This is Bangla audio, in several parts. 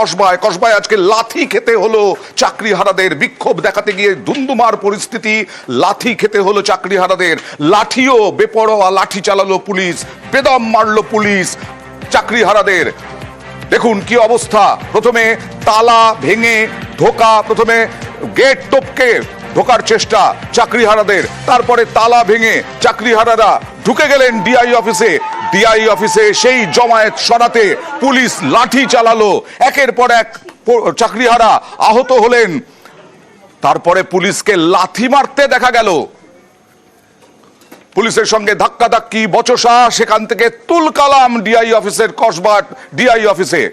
কসবায় আজকে লাথি খেতে হলো চাকরিহারাদের। বিক্ষোভ দেখাতে গিয়ে ধুন্ধুমার পরিস্থিতি, লাথি খেতে হলো চাকরিহারাদের। লাঠিও বেপরোয়া লাঠি চালালো পুলিশ, বেদম মারলো পুলিশ চাকরিহারাদের। দেখুন কি অবস্থা। প্রথমে তালা ভেঙে ঢোকা, প্রথমে গেট টপকে ঢোকার চেষ্টা চাকরিহারাদের, তারপরে তালা ভেঙে চাকরিহারারা ঢুকে গেলেন ডিআই অফিসে। ডিআই অফিসে সেই জমায়েত সরাতে পুলিশ লাঠি চালালো, একের পর এক চাকরিহারা আহত হলেন। তারপরে পুলিশকে লাথি মারতে দেখা গেল, পুলিশের সঙ্গে ধাক্কাধাক্কি বচসা, সেখান থেকে তুলকালাম ডিআই অফিসের, কসবা ডিআই অফিসে।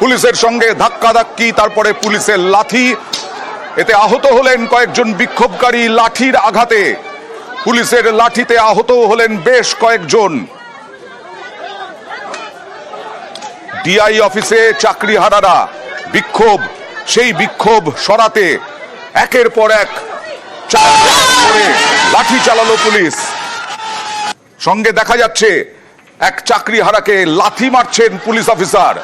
পুলিশের সঙ্গে ধাক্কাধাক্কি, তারপরে পুলিশের লাথি, এতে আহত হলেন কয়েকজন বিক্ষোভকারী। লাঠির আঘাতে, পুলিশের লাঠিতে আহত হলেন বেশ কয়েকজন। ডিআই অফিসে চাকরিহারারা বিক্ষোভ, সেই বিক্ষোভ সরাতে একের পর এক লাঠি চালালো পুলিশ। সঙ্গে দেখা যাচ্ছে এক চাকরিহারাকে লাথি মারছেন পুলিশ অফিসার।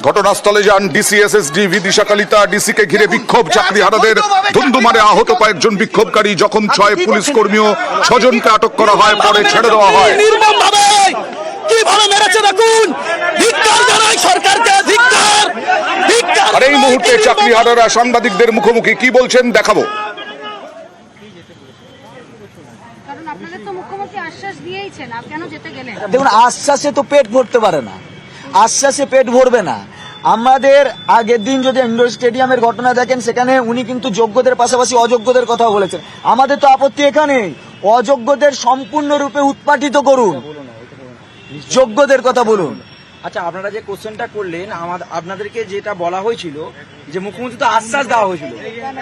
ঘটনাস্থলে যান ডিসি এসএসডি বিদিশা কালিতা। ডিসিকে ঘিরে বিক্ষোভ চাকরিহারাদের, ধুন্ধুমারে আহত কয়েকজন বিক্ষোভকারী, জখম 6 পুলিশ কর্মীও, 6 জনকে আটক করা হয়, পরে ছেড়ে দেওয়া হয়। আর এই মুহূর্তে চাকরিহারারা সাংবাদিকদের মুখোমুখি কি বলছেন দেখাবো। দেখুন, আশ্বাসে তো পেট ভরতে পারে না, আশ্বাসে পেট ভরবে না। আমাদের আগের দিন যদি ইন্ডোর স্টেডিয়ামের ঘটনা দেখেন, সেখানে উনি কিন্তু যোগ্যদের পাশাপাশি অযোগ্যদের কথা বলেছেন। আমাদের তো আপত্তি এখানে, অযোগ্যদের সম্পূর্ণরূপে উৎপাটিত করুন, যোগ্যদের কথা বলুন। আচ্ছা, আপনারা যে কোশ্চেনটা করলেন, আপনাদেরকে যেটা বলা হয়েছিল যে মুখ্যমন্ত্রী তো আশ্বাস দেওয়া হয়েছিল,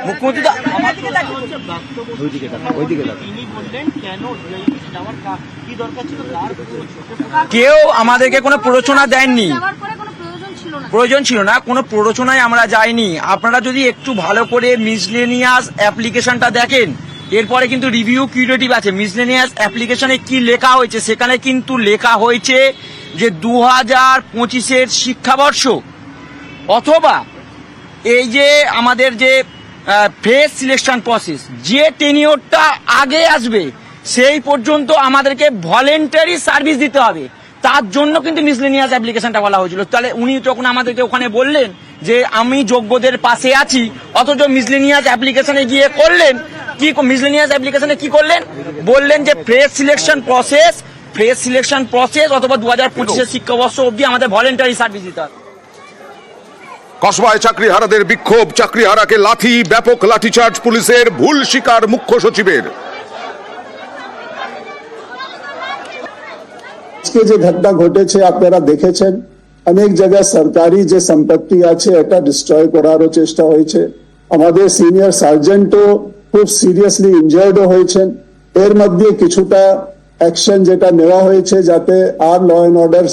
মুখ্যমন্ত্রী তো কেউ আমাদেরকে কোনো প্ররোচনা দেননি, প্রয়োজন ছিল না, কোনো প্ররোচনায় আমরা যাইনি। আপনারা যদি একটু ভালো করে মিসলেনিয়াস অ্যাপ্লিকেশনটা দেখেন, এরপরে কিন্তু রিভিউ কিউরেটিভ আছে। মিসলেনিয়াস অ্যাপ্লিকেশনে কি লেখা হয়েছে, সেখানে কিন্তু লেখা হয়েছে যে 2025-এর শিক্ষাবর্ষ অথবা এই যে আমাদের যে ফ্রেশ সিলেকশন প্রসেস, যে টেনিওরটা আগে আসবে সেই পর্যন্ত আমাদেরকে ভলেন্টারি সার্ভিস দিতে হবে। তার জন্য কিন্তু মিসলেনিয়াস অ্যাপ্লিকেশনটা বলা হয়েছিল। তাহলে উনি যখন আমাদেরকে ওখানে বললেন যে আমি যোগ্যদের পাশে আছি, অথচ মিসলেনিয়াস অ্যাপ্লিকেশনে গিয়ে করলেন কি, মিসলেনিয়াস অ্যাপ্লিকেশনে কি করলেন, বললেন যে ফ্রেশ সিলেকশন প্রসেস অথবা 2025-এর শিক্ষাবর্ষ অবধি আমাদের ভলেন্টারি সার্ভিস দিতে হবে। কসবায় চাকরিহারাদের বিক্ষোভ, চাকরিহারাকে লাথি, ব্যাপক লাঠিচার্জ পুলিশের, ভুল স্বীকার মুখ্য সচিবের। আজকে যে ঘটনা ঘটেছে আপনারা দেখেছেন, অনেক জায়গায় সরকারি যে সম্পত্তি আছে এটা ডিস্ট্রয় করারও চেষ্টা হয়েছে। আমাদের সিনিয়র সার্জেন্টও খুব সিরিয়াসলি ইনজার্ডও হয়েছেন। এর মধ্যে কিছুটা অ্যাকশন যেটা নেওয়া হয়েছে যাতে আর ল অ্যান্ড অর্ডার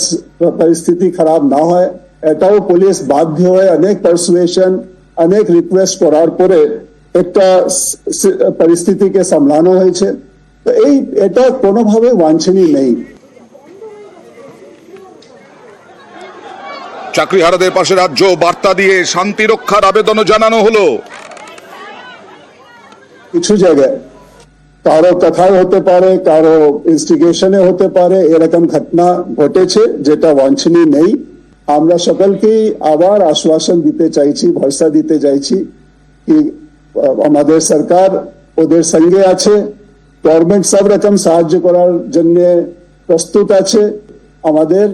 পরিস্থিতি খারাপ না হয়, এটাও পুলিশ বাধ্য হয়ে অনেক পারসুয়েশন, অনেক রিকোয়েস্ট করার পরে একটা পরিস্থিতিকে সামলানো হয়েছে। তো এটা কোনোভাবে বাঞ্ছনীয় নেই। চাকরিহারাদের পাশে রাজ্য, বার্তা দিয়ে শান্তি রক্ষার আবেদনও জানানো হলো। কিছু জায়গায় কারো কথায় হতে পারে, কারো ইনস্টিগেশনে হতে পারে, এরকম ঘটনা ঘটেছে যেটা বাঞ্ছনীয় নেই। আমরা সকলকেই আবার আশ্বাসন দিতে চাইছি, ভরসা দিতে চাইছি কি আমাদের সরকার ওদের সঙ্গে আছে, গভর্নমেন্ট সব রকম সাহায্য করার জন্য প্রস্তুত আছে। আমাদের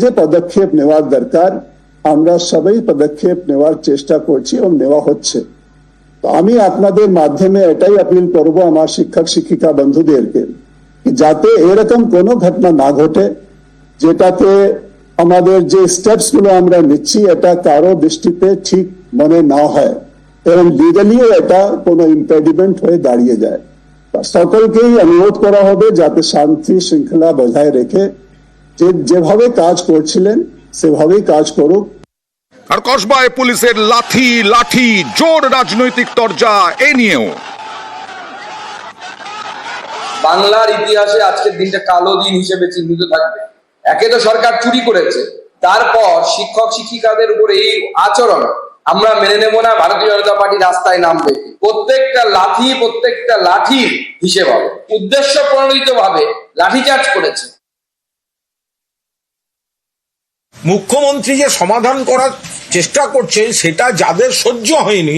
যে পদক্ষেপ নেওয়ার দরকার আমরা সবাই পদক্ষেপ নেওয়ার চেষ্টা করছি এবং নেওয়া হচ্ছে। তো আমি আপনাদের মাধ্যমে এটাই আপিল করব আমার শিক্ষক শিক্ষিকা বন্ধুদেরকে, যাতে এরকম কোনো ঘটনা না ঘটে যেটাতে আমাদের যে স্টেপস গুলো আমরা নিচ্ছি এটা কারো দৃষ্টিতে ঠিক মনে না হয় এবং লিগালিও এটা কোনো ইম্পেডিমেন্ট হয়ে দাঁড়িয়ে যায়। সকলকেই অনুরোধ করা হবে যাতে শান্তি শৃঙ্খলা বজায় রেখে যেভাবে কাজ করছিলেন সেভাবেই কাজ করুক। আর কসবায় পুলিশের লাঠি জোর রাজনৈতিক তরজা এ নিয়েও। বাংলার ইতিহাসে আজকের দিনটা কালো দিন হিসেবে চিহ্নিত থাকবে। একে তো সরকার চুরি করেছে, তারপর শিক্ষক শিক্ষিকাদের উপর এই আচরণ আমরা মেনে নেব না। ভারতীয় জনতা পার্টি রাস্তায় নামবে, প্রত্যেকটা লাঠির হিসেব হবে। উদ্দেশ্য প্রণোদিত ভাবে লাঠিচার্জ করেছে। মুখ্যমন্ত্রী যে সমাধান করার চেষ্টা করছে সেটা যাদের সহ্য হয়নি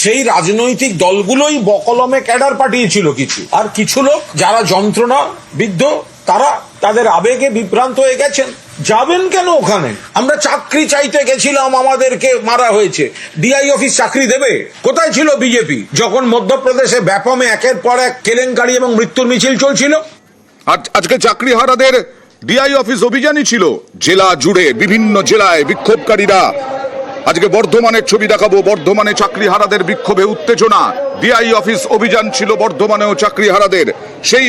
সেই রাজনৈতিক দলগুলোই বকলমে ক্যাডার পাঠিয়েছিল কিছু, আর কিছু লোক যারা যন্ত্রণা বিদ্ধ তারা তাদের আবেগে বিভ্রান্ত হয়ে গেছেন। যাবেন কেন ওখানে? আমরা চাকরি চাইতে গেছিলাম, আমাদেরকে মারা হয়েছে। ডিআই অফিস চাকরি দেবে? কোথায় ছিল বিজেপি যখন মধ্যপ্রদেশে ব্যাপমে একের পর এক কেলেঙ্কারি এবং মৃত্যুর মিছিল চলছিল? আজকে চাকরিহারাদের ডিআই অফিস অভিযানই ছিল জেলা জুড়ে, বিভিন্ন জেলায় বিক্ষোভকারীরা। আজকে বর্ধমানের ছবি দেখাবো, বর্ধমানে চাকরিহারাদের বিক্ষোভে উত্তেজনা। ডিআই অফিস অভিযান ছিল বর্ধমানেও চাকরিহারাদের, সেই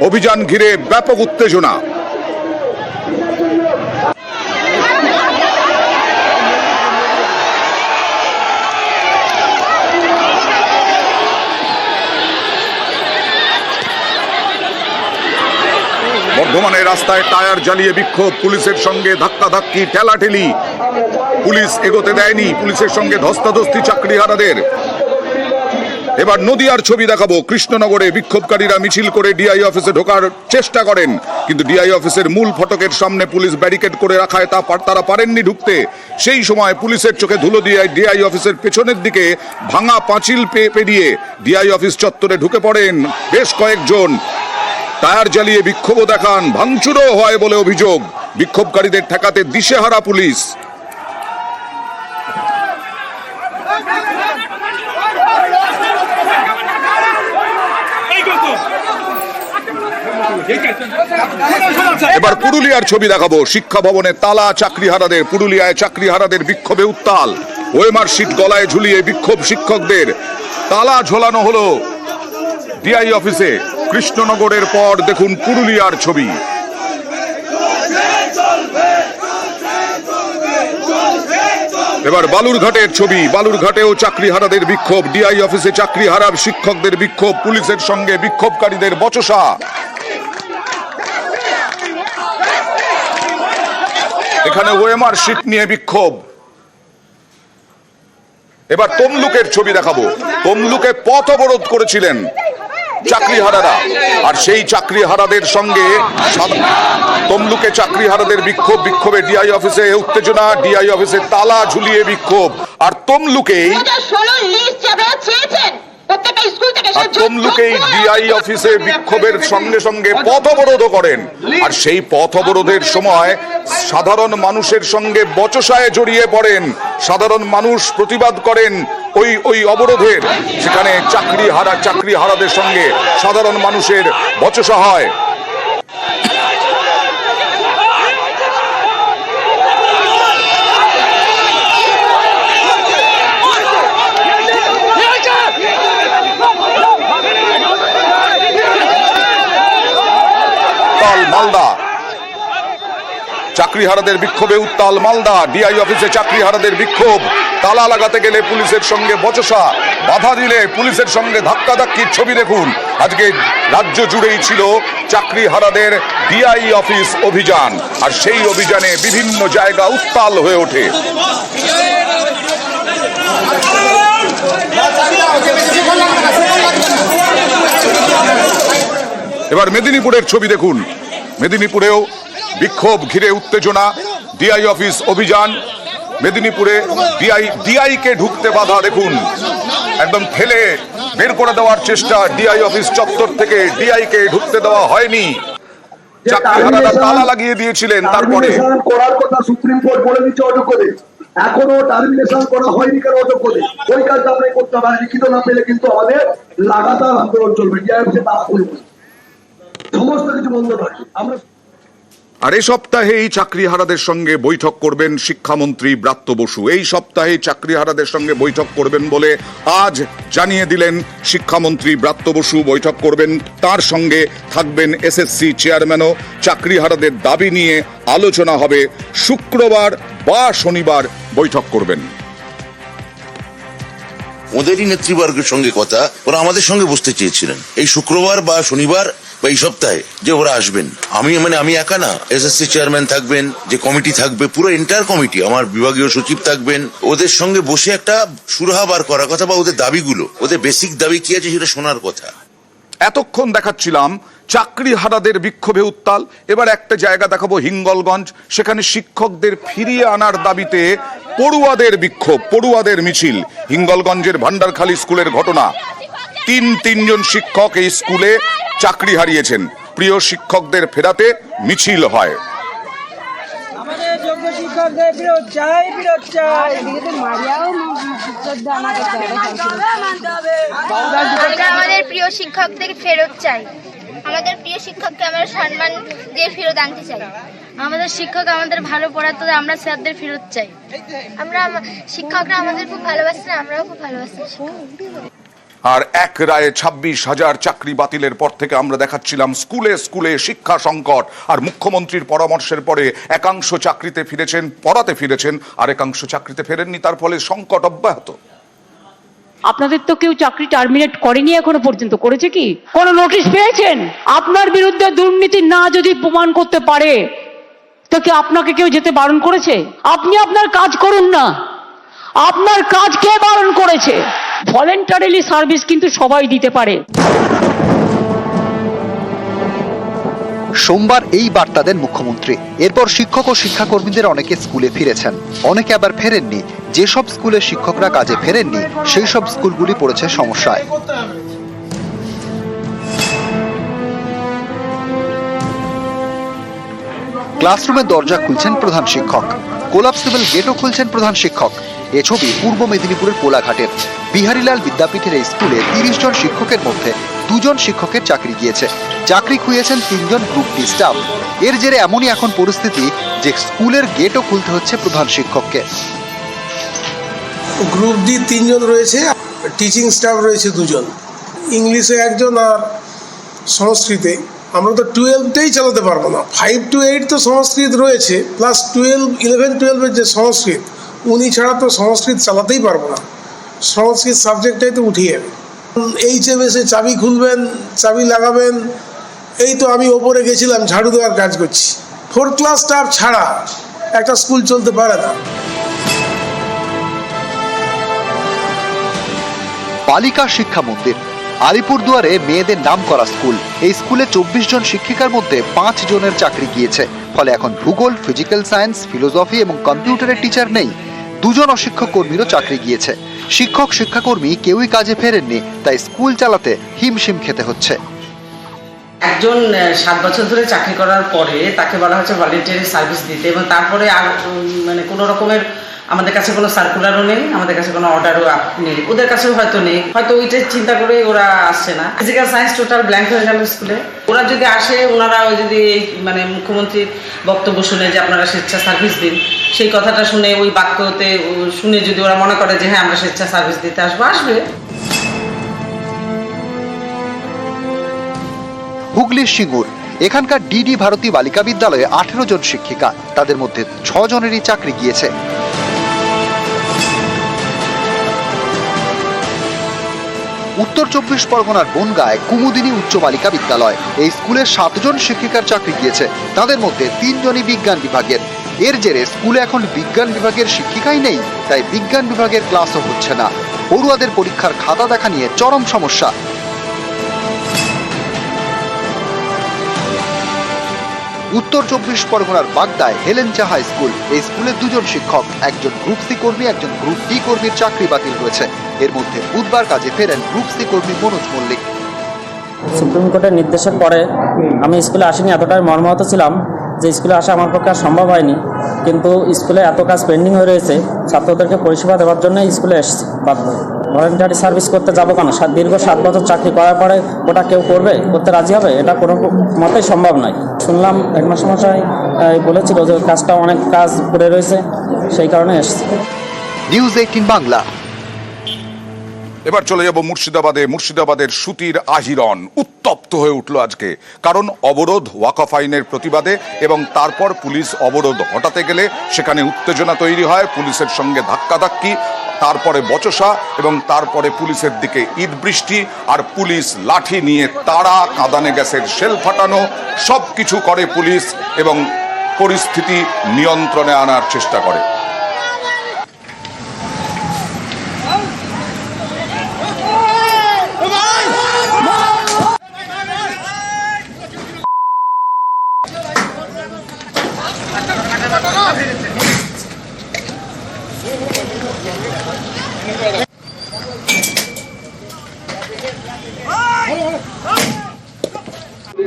অভিযান ঘিরে ব্যাপক উত্তেজনা। বর্ধমানের রাস্তায় টায়ার জ্বালিয়ে বিক্ষোভ, পুলিশের সঙ্গে ধাক্কাধাক্কি ঠেলাঠেলি, পুলিশ এগোতে দেয়নি, পুলিশের সঙ্গে ধস্তাধস্তি চাকরিহারাদের। এবার নদিয়ার ছবি দেখাবো, কৃষ্ণনগরে বিক্ষোভকারীরা মিছিল করে ডিআই অফিসে ঢোকার চেষ্টা করেন, কিন্তু ডিআই অফিসের মূল ফটকের সামনে পুলিশ ব্যারিকেড করে রাখায় তারা পারেননি ঢুকতে। সেই সময় পুলিশের চোখে ধুলো দিয়ে ডিআই অফিসের পেছনের দিকে ভাঙা পাঁচিল পেরিয়ে ডিআই অফিস চত্বরে ঢুকে পড়েন বেশ কয়েকজন। টায়ার জ্বালিয়ে বিক্ষোভ দেখান, ভাঙচুরও হয় বলে অভিযোগ। বিক্ষোভকারীদের ঠেকাতে দিশেহারা পুলিশ। এবার পুরুলিয়ার ছবি দেখাবো, শিক্ষা ভবনে তালা চাকরিহারাদের। পুরুলিয়ায় চাকরিহারাদের বিক্ষোভে উত্তাল, ওএমআর শিট গলায় ঝুলিয়ে বিক্ষোভ শিক্ষকদের। তালা ঝোলানো হলো ডিআই অফিসে। কৃষ্ণনগরের পর দেখুন পুরুলিয়ার ছবি। এবার বালুরঘাটের ছবি, বালুরঘাটেও চাকরিহারাদের বিক্ষোভ। ডিআই অফিসে চাকরিহারা শিক্ষকদের বিক্ষোভ, পুলিশের সঙ্গে বিক্ষোভকারীদের বচসা। এখানে ওএমআর শিট নিয়ে বিক্ষোভ। এবার তমলুকের ছবি দেখাবো, তমলুকে পথ অবরোধ করেছিলেন চাকরিহারারা, আর সেই চাকরিহারাদের সঙ্গে তমলুকে চাকরিহারাদের বিক্ষোভে ডিআই অফিসে উত্তেজনা, ডিআই অফিসে তালা ঝুলিয়ে বিক্ষোভ। আর তমলুকেই ডিআই অফিসে বিক্ষোভের সঙ্গে সঙ্গে পথ অবরোধ করেন, আর সেই পথ অবরোধের সময় সাধারণ মানুষের সঙ্গে বচসায় জড়িয়ে পড়েন। সাধারণ মানুষ প্রতিবাদ করেন ওই অবরোধের, সেখানে চাকরিহারাদের সঙ্গে সাধারণ মানুষের বচসা হয়। মালদা চাকরিহারাদের বিক্ষোভে উত্তাল মালদা। ডিআই অফিসে চাকরিহারাদের বিক্ষোভ, তালা লাগাতে গেলে পুলিশের সঙ্গে বচসা, বাধা দিলে পুলিশের সঙ্গে ধাক্কাধাক্কির ছবি দেখুন। আজকে রাজ্য জুড়েই ছিল চাকরিহারাদের ডিআই অফিস অভিযান, আর সেই অভিযানে বিভিন্ন জায়গা উত্তাল হয়ে ওঠে। এবার মেদিনীপুরের ছবি দেখুন, মেদিনীপুরেও বিক্ষোভ ঘিরে উত্তেজনা, ডিআই অফিস অভিযান। মেদিনীপুরে ডিআই কে ঢুকতে বাধা দেখুন, একদম ঠেলে বের করে দেওয়ার চেষ্টা। ডিআই অফিস চত্বর থেকে ডিআই কে ঢুকতে দেওয়া হয়নি, চাকরিহারারা তালা লাগিয়ে দিয়েছিলেন। তারপরে করার কথা সুপ্রিম কোর্ট বলে দিচ্ছে অযোগ্যদের, এখনো টার্মিনেশন করা হয়নি কেন অযোগ্যদের? ওই কাজটা আমরা করতে হবে। লিখিত না পেলে কিন্তু আমাদের লাগাতার আন্দোলন চলবে। ডিআই অফিসে তালা খুলবে, সমস্ত কিছু বন্ধ থাকে। আমরা আর এই সপ্তাহেই চাকরিহারাদের সঙ্গে বৈঠক করবেন শিক্ষামন্ত্রী ব্রাত্য বসু। এই সপ্তাহে চাকরিহারাদের সঙ্গে বৈঠক করবেন বলে আজ জানিয়ে দিলেন শিক্ষামন্ত্রী ব্রাত্য বসু। বৈঠক করবেন, তার সঙ্গে থাকবেন এসএসসি চেয়ারম্যানও। চাকরিহারাদের দাবি নিয়ে আলোচনা হবে। শুক্রবার বা শনিবার বৈঠক করবেন। ওদেরই নেতৃবর্গের সঙ্গে কথা, ওরা আমাদের সঙ্গে বসতে চেয়েছিলেন এই শুক্রবার বা শনিবার বা এই সপ্তাহে, যে ওরা আসবেন। আমি একা না, এসএসসি চেয়ারম্যান থাকবেন, যে কমিটি থাকবে পুরো এন্টায়ার কমিটি, আমার বিভাগীয় সচিব থাকবেন। ওদের সঙ্গে বসে একটা সুরাহা বার করার কথা, বা ওদের দাবিগুলো, ওদের বেসিক দাবি কি আছে সেটা শোনার কথা। এতক্ষণ দেখাচ্ছিলাম চাকরিহারাদের বিক্ষোভে উত্তাল। এবার একটা জায়গা দেখাবো, হিঙ্গলগঞ্জ। সেখানে শিক্ষকদের ফিরিয়ে আনার দাবিতে পড়ুয়াদের বিক্ষোভ, পড়ুয়াদের মিছিল। হিঙ্গলগঞ্জের ভান্ডারখালী স্কুলের ঘটনা। তিনজন শিক্ষক এই স্কুলে চাকরি হারিয়েছেন। প্রিয় শিক্ষকদের ফেরাতে মিছিল হয়। আমাদের যোগ্য শিক্ষকদের ফেরত চাই, ফেরত চাই। আমরা আমাদের প্রিয় শিক্ষকদের ফেরত চাই। আমাদের প্রিয় শিক্ষককে আমরা সম্মান দিয়ে ফেরত আনতে চাই। আমাদের শিক্ষক আমাদের ভালো পড়াতো, আমরা স্যারদের ফেরত চাই। আমরা শিক্ষকরা আমাদের খুব ভালোবাসেন, আমরাও খুব ভালোবাসি। আর এক রায়ে 26,000 চাকরি বাতিলের পর থেকে আমরা দেখাচ্ছিলাম স্কুলে স্কুলে শিক্ষা সংকট। আর মুখ্যমন্ত্রীর পরামর্শের পরে একাংশ চাকরিতে ফিরেছেন, পড়াতে ফিরেছেন, আর একাংশ চাকরিতে ফেরেননি। তার ফলে সংকট অব্যাহত। আপনাদের তো কেউ চাকরি টার্মিনেট করেনি এখনো পর্যন্ত, করেছে কি? কোন নোটিশ পেয়েছেন? আপনার বিরুদ্ধে দুর্নীতি না যদি প্রমাণ করতে পারে তো কি আপনাকে কেউ যেতে বারণ করেছে? আপনি আপনার কাজ করুন না, আপনার কাজ কে বারণ করেছে? ভলেন্টারিলি সার্ভিস কিন্তু সবাই দিতে পারে। সোমবার এই বার্তা দেন মুখ্যমন্ত্রী। এরপর শিক্ষক ও শিক্ষাকর্মীদের অনেকে স্কুলে ফিরেছেন, অনেকে আবার ফেরেননি। যেসব স্কুলে শিক্ষকরা কাজে ফেরেননি সেই সব স্কুলগুলি পড়েছে সমস্যায়। ক্লাসরুমের দরজা খুলছেন প্রধান শিক্ষক, কোলাপসিবল গেটও খুলছেন প্রধান শিক্ষক। এ ছবি পূর্ব মেদিনীপুরের কোলাঘাটের বিহারীলাল বিদ্যাপীঠের এই স্কুলে 30 জন শিক্ষকের মধ্যে 2 জন শিক্ষকের চাকরি গিয়েছে। চাকরি খুইয়েছেন 3 জন গ্রুপ ডি স্টাফ। এর জেরে এমনই এখন পরিস্থিতি যে স্কুলের গেটও খুলতে হচ্ছে প্রধান শিক্ষককে। গ্রুপ ডি 3 জন রয়েছে, টিচিং স্টাফ রয়েছে 2 জন, ইংলিশে 1 জন, আর সংস্কৃতে আমরা তো 12টাই চালাতে পারবো না। 5 to 8 তো সংস্কৃত রয়েছে, প্লাস 11-12 যে সংস্কৃত, উনি ছাড়া তো সংস্কৃত চালাতেই পারবো না। সংস্কৃত সাবজেক্টটাই তো উঠিয়ে যাবে। এইচএমএসে চাবি খুলবেন, চাবি লাগাবেন, এই তো আমি ওপরে গেছিলাম ঝাড়ু দেওয়ার কাজ করছি। 4 ক্লাস স্টাফ ছাড়া একটা স্কুল চলতে পারে না। বালিকা শিক্ষা মন্দির আলিপুরদুয়ারে মেয়েদের নাম করা স্কুল। এই স্কুলে 24 জন শিক্ষিকার মধ্যে 5 জনের চাকরি গিয়েছে। ফলে এখন ভূগোল, ফিজিক্যাল সায়েন্স, ফিলোসফি এবং কম্পিউটারের টিচার নেই। 2 জন অশিক্ষক কর্মীরও চাকরি গিয়েছে। শিক্ষক শিক্ষাকর্মী কেউই কাজে ফেরেননি, তাই স্কুল চালাতে হিমশিম খেতে হচ্ছে। একজন 7 বছর ধরে চাকরি করার পরে তাকে বলা হচ্ছে ভলেন্টারি সার্ভিস দিতে, এবং তারপরে আর কোনো রকমের আমাদের কাছে কোনো সার্কুলারও নেই, আমাদের কাছে কোনো অর্ডারও নেই, ওদের কাছেও হয়তো নেই, হয়তো ওইটা চিন্তা করে ওরা আসছে না। ফিজিক্যাল সায়েন্স টোটাল ব্ল্যাঙ্ক হয়ে গেল স্কুলে। ওরা যদি আসে, ওনারা যদি মুখ্যমন্ত্রীর বক্তব্য শুনে যে আপনারা স্বেচ্ছা সার্ভিস দিন, সেই কথাটা শুনে ওই বাক্যতে শুনে যদি ওরা মনে করে যে হ্যাঁ আমরা স্বেচ্ছা সার্ভিস দিতে আসবো, আসবে। হুগলির সিঙ্গুর এখানকার ডিডি ভারতী বালিকা বিদ্যালয়ে 18 জন শিক্ষিকা, তাদের মধ্যে 6 জনেরই চাকরি গিয়েছে। উত্তর 24 পরগনার বনগাঁয় কুমুদিনী উচ্চ বালিকা বিদ্যালয়, এই স্কুলের 7 জন শিক্ষিকার চাকরি গিয়েছে, তাদের মধ্যে 3 জনই বিজ্ঞান বিভাগের। এর জেরে স্কুলে এখন বিজ্ঞান বিভাগের শিক্ষিকাই নেই, তাই বিজ্ঞান বিভাগের ক্লাসও হচ্ছে না। পড়ুয়াদের পরীক্ষার খাতা দেখা নিয়ে চরম সমস্যা। উত্তর 24 পরগনার বাগদায় হেলেঞ্চা হাই স্কুল, এই স্কুলে 2 জন শিক্ষক, একজন গ্রুপ সি কর্মী, একজন গ্রুপ ডি কর্মীর চাকরি বাতিল হয়েছে। এর মধ্যে বুধবার কাজে ফেরেন গ্রুপ সি কর্মী মনোজ মল্লিক। সুপ্রিম কোর্টের নির্দেশের পরে আমি স্কুলে আসিনি, এতটাই মর্মাহত ছিলাম যে স্কুলে আসা আমার পক্ষে আর সম্ভব হয়নি। কিন্তু স্কুলে এত কাজ পেন্ডিং হয়ে রয়েছে, ছাত্রদেরকে পরিষেবা দেওয়ার জন্য স্কুলে এসেছি বাধ্য। ভলেন্টারি সার্ভিস করতে যাবো কেন? দীর্ঘ 7 বছর চাকরি করার পরে ওটা কেউ করতে রাজি হবে? এটা কোনো মতেই সম্ভব নয়। শুনলাম হেডমাস্টার মশাই বলেছিল যে কাজটা অনেক কাজ পড়ে রয়েছে, সেই কারণে এসেছি। নিউজ 18 বাংলা। এবার চলে যাব মুর্শিদাবাদের সুতির আহিরন উত্তপ্ত হয়ে উঠল আজকে, কারণ অবরোধ ওয়াকফ আইনের প্রতিবাদে এবং তারপর পুলিশ অবরোধ হটাতে গেলে সেখানে উত্তেজনা তৈরি হয়, পুলিশের সঙ্গে ধাক্কাধাক্কি, তারপরে বচসা এবং তারপরে পুলিশের দিকে ইট বৃষ্টি, আর পুলিশ লাঠি নিয়ে তাড়া, কাঁদানে গ্যাসের শেল ফাটানো সব কিছু করে পুলিশ এবং পরিস্থিতি নিয়ন্ত্রণে আনার চেষ্টা করে।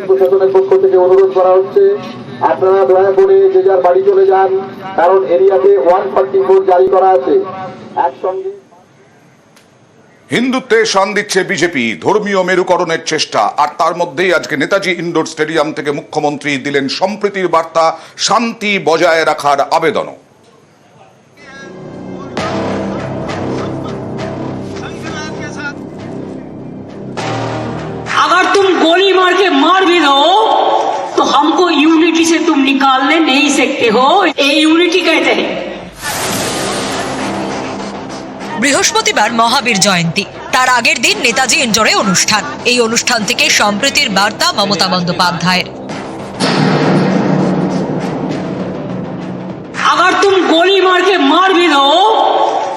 প্রশাসনের পক্ষ থেকে অনুরোধ করা হচ্ছে, আপনারা দয়া করে যে যার বাড়ি চলে যান, কারণ এরিয়াতে 144 জারি করা আছে। একসঙ্গে হিন্দুত্বে শান দিচ্ছে বিজেপি, ধর্মীয় মেরুকরণের চেষ্টা, আর তার মধ্যেই আজকে নেতাজি ইন্ডোর স্টেডিয়াম থেকে মুখ্যমন্ত্রী দিলেন সম্প্রীতির বার্তা, শান্তি বজায় রাখার আবেদনও। अगर तुम गोली मार के मार भी दो तो हमको यूनिटी से तुम निकालने नहीं सकते हो, ये यूनिटी कहते हैं। বৃহস্পতিবার মহাবীর জয়ন্তী, তার আগের দিন নেতাজি ইন্ডোরে অনুষ্ঠান। এই অনুষ্ঠান থেকে সম্প্রীতির বার্তা মমতা বন্দ্যোপাধ্যায়ের। अगर तुम गोली मार के मार भी दो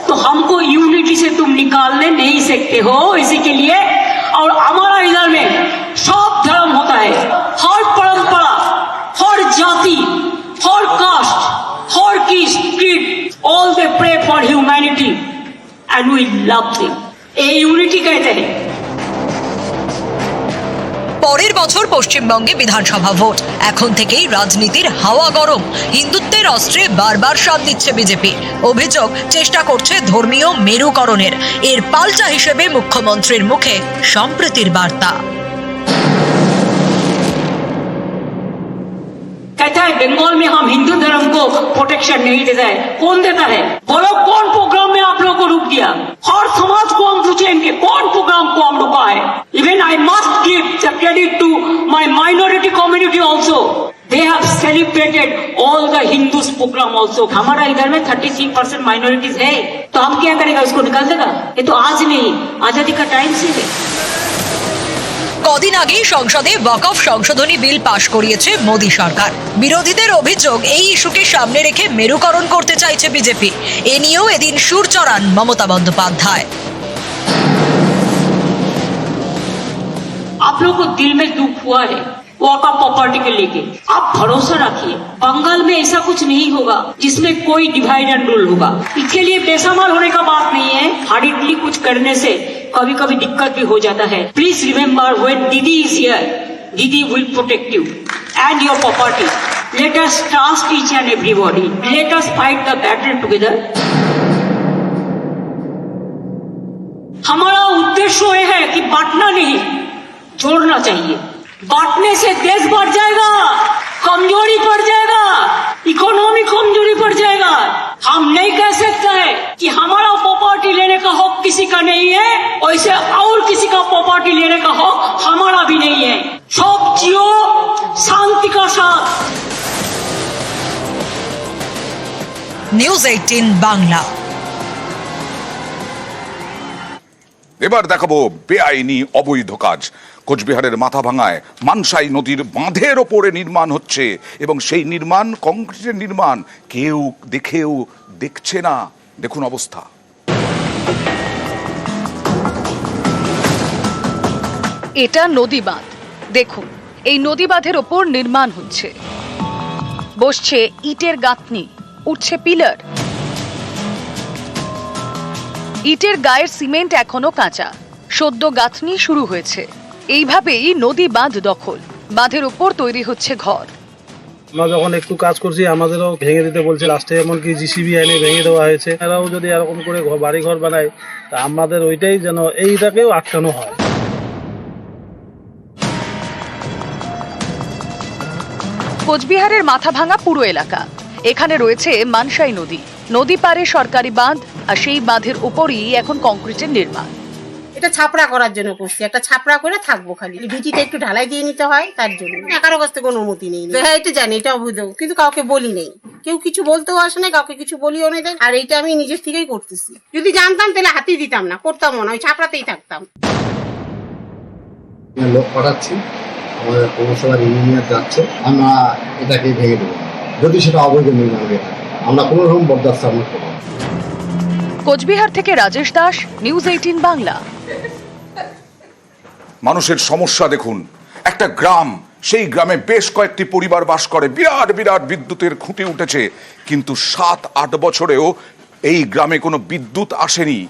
तो हमको यूनिटी से तुम निकालने नहीं सकते हो, इसी के लिए और हमारा इधर में सब धर्म होता है, हर परंपरा, हर जाति, हर कास्ट, हर creed, all they pray for humanity and we love them. ये यूनिटी कहते हैं। পরের বছর পশ্চিমবঙ্গে বিধানসভা ভোট, এখন থেকেই রাজনীতির হাওয়া গরম। হিন্দুত্বের অস্ত্রে বারবার শান দিচ্ছে বিজেপি, অভিযোগ চেষ্টা করছে ধর্মীয় মেরুকরণের। এর পাল্টা হিসেবে মুখ্যমন্ত্রীর মুখে সম্প্রীতির বার্তা। कहता है बंगाल में हम हिंदू धर्म को प्रोटेक्शन नहीं देता है, कौन देता है? बोलो कौन प्रोग्राम में आप लोगों को रुक दिया? हर समाज को हम पूछेंगे कौन प्रोग्राम को हम रुका है? Even I must give the credit to my minority community also, they have celebrated all the Hindus program also. हमारा इधर में 33% माइनॉरिटीज है, तो हम क्या करेगा? उसको निकाल देगा? ये तो आज नहीं, आजादी का टाइम से है। কদিন আগেই সংসদে ওয়াকফ সংশোধনী বিল পাশ করিয়েছে মোদী সরকার। বিরোধীদের অভিযোগ এই ইস্যুকে সামনে রেখে মেরুকরণ করতে চাইছে বিজেপি। এ নিয়েও এদিন সুর চড়ান মমতা বন্দ্যোপাধ্যায়। आप लोग को दिल में दुख हुआ है वॉकअप प्रॉपर्टी के लेके, आप भरोसा रखिए बंगाल में ऐसा कुछ नहीं होगा जिसमें कोई डिवाइड एंड रूल होगा। इसके लिए बेसमाल होने का बात नहीं है, हार्डली कुछ करने से कभी कभी दिक्कत भी हो जाता है। प्लीज रिमेम्बर व्हेन दीदी इज हियर, दीदी will protect you and your property. Let us trust each and everybody, let us fight the battle together. हमारा उद्देश्य ये है कि बांटना नहीं, जोड़ना चाहिए। बांटने से देश बढ़ जाएगा, कमजोरी पड़ जाएगा, इकोनॉमी कमजोरी पड़ जाएगा। हम नहीं कह सकते हैं कि हमारा प्रॉपर्टी लेने का हक किसी का नहीं है, वैसे और किसी का प्रॉपर्टी लेने का हक हमारा भी नहीं है। सब जियो शांति का साथ। নিউজ 18 বাংলা। এবার দেখাবো বেআইনি অবৈধ কাজ। কোচবিহারের মাথাভাঙায় মানসাই নদীর বাঁধের ওপরে নির্মাণ হচ্ছে এবং সেই নির্মাণ কংক্রিটের নির্মাণ, কেউ দেখেও দেখছে না। দেখুন অবস্থা। এটা নদী বাঁধ, দেখুন এই নদী বাঁধের ওপর নির্মাণ হচ্ছে। বসছে ইটের গাঁথনি, উঠছে পিলার। ইটের গায়ের সিমেন্ট এখনো কাঁচা, সদ্য গাঁথনি শুরু হয়েছে। এইভাবেই নদী বাঁধ দখল, বাঁধের উপর তৈরি হচ্ছে ঘর। আমরা যখন একটু কাজ করছি আমাদেরও ভেঙে দিতে বলছে, লাস্টে এমনকি জিসিবি এনে ভেঙে দেওয়া হয়েছে। এরাও যদি এরকম করে বাড়ি ঘর বানায় তা আমাদের ওইটাই যেন এইটাকেও আটকানো হয়। কোচবিহারের মাথাভাঙা পুরো এলাকা। এখানে রয়েছে মানসাই নদী, নদী পারে সরকারি বাঁধ, আর সেই বাঁধের উপরই এখন কংক্রিটের নির্মাণ। এটা ছাপড়া করার জন্য করছি, একটা ছাপড়া করে থাকবো, খালি ভিটিতে একটু ঢালাই দিয়ে নিতে হয়, তার জন্য। কারো কাছ থেকে কোনো অনুমতি নেই। হ্যাঁ, এটা জানি, এটা অবৈধ, কিন্তু কাউকে বলি নেই, কেউ কিছু বলতেও আসে না, কাউকে কিছু বলিও নেই। আর এইটা আমি নিজের থেকেই করতেছি। যদি জানতাম তাহলে হাতি দিতাম না, করতামও না, ওই ছাপড়াতেই থাকতাম। লোক পাঠাচ্ছি, আমাদের পৌরসভার ইঞ্জিনিয়ার যাচ্ছে, আমরা এটাকে ভেঙে দেবো যদি সেটা অবৈধ নির্মাণ হয়ে থাকে। আমরা কোনো রকম বরদাস্ত আমরা করব না। কোচবিহার থেকে রাজেশ দাস, নিউজ 18 বাংলা। মানুষের সমস্যা দেখুন, একটা গ্রাম, সেই গ্রামে বেশ কয়েকটি পরিবার বাস করে, বিরাট বিরাট বিদ্যুতের খুঁটি উঠেছে, কিন্তু 7-8 বছরেও এই গ্রামে কোনো বিদ্যুৎ আসেনি।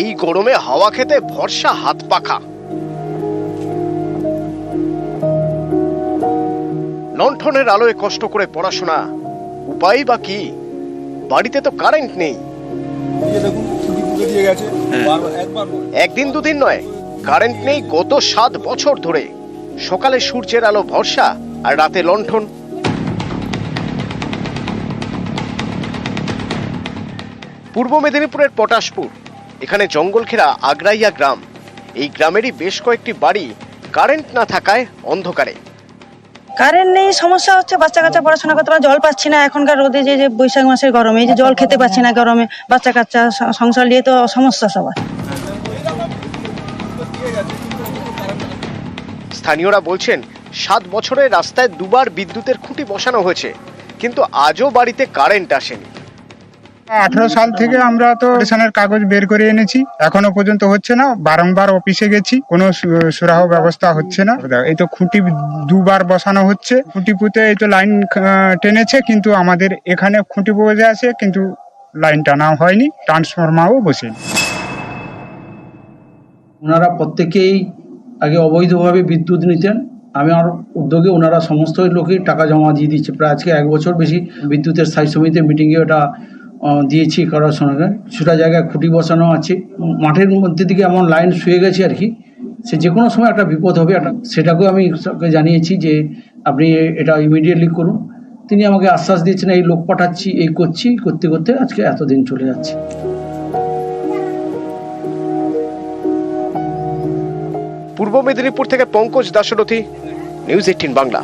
এই গরমে হাওয়া খেতে ভরসা হাত পাখা। লণ্ঠনের আলোয় কষ্ট করে পড়াশোনা, উপায় বা কি? বাড়িতে তো কারেন্ট নেই। একদিন দুদিন নয়, কারেন্ট নেই গত 7 বছর ধরে। সকালে সূর্যের আলো ভরসা, আর রাতে লণ্ঠন। পূর্ব মেদিনীপুরের পটাশপুর, এখানে জঙ্গল ঘেরা আগ্রাইয়া গ্রাম। এই গ্রামেরই বেশ কয়েকটি বাড়ি কারেন্ট না থাকায় অন্ধকারে। কারেন্ট নেই, সমস্যা হচ্ছে, বাচ্চা কাচ্চা পড়াশোনা করতে পারে, জল পাচ্ছি না এখনকার রোদে, যে বৈশাখ মাসের গরমে, এই যে জল খেতে পাচ্ছি না গরমে, বাচ্চা কাচ্চা সংসার নিয়ে তো সমস্যা সবার। স্থানীয়রা বলছেন 7 বছরে রাস্তায় 2বার বিদ্যুতের খুঁটি বসানো হয়েছে, কিন্তু আজও বাড়িতে কারেন্ট আসেনি। 18 সাল থেকে আমরা তো রেশনের কাগজ বের করে এনেছি, এখনো পর্যন্ত হচ্ছে না। বারংবার অফিসে গেছি, কোনো সুরাহ ব্যবস্থা হচ্ছে না। এই তো খুঁটি 2বার বসানো হচ্ছে, খুঁটি পুঁতে এই তো লাইন টেনেছে, কিন্তু আমাদের এখানে খুঁটি বসে আছে, কিন্তু লাইন টানা হয়নি, ট্রান্সফরমারও বসেনি। ওনারা প্রত্যেকেই আগে অবৈধভাবে বিদ্যুৎ নিতেন। আমি আমার উদ্যোগে ওনারা সমস্ত লোকই টাকা জমা দিয়ে দিচ্ছে। প্রায় আজকে 1 বছর বেশি বিদ্যুতের স্থায়ী সমিতির মিটিংয়ে ওটা দিয়েছি করার সঙ্গে। সেটা জায়গায় খুঁটি বসানো আছে, মাঠের মধ্যে দিকে এমন লাইন শুয়ে গেছে আর কি, সে যে কোনো সময় একটা বিপদ হবে। সেটাকেও আমি জানিয়েছি যে আপনি এটা ইমিডিয়েটলি করুন। তিনি আমাকে আশ্বাস দিয়েছেন, এই লোক পাঠাচ্ছি, এই করছি, করতে করতে আজকে এতদিন চলে যাচ্ছে। পূর্ব মেদিনীপুর থেকে পঙ্কজ দাশরথী, নিউজ 18 বাংলা।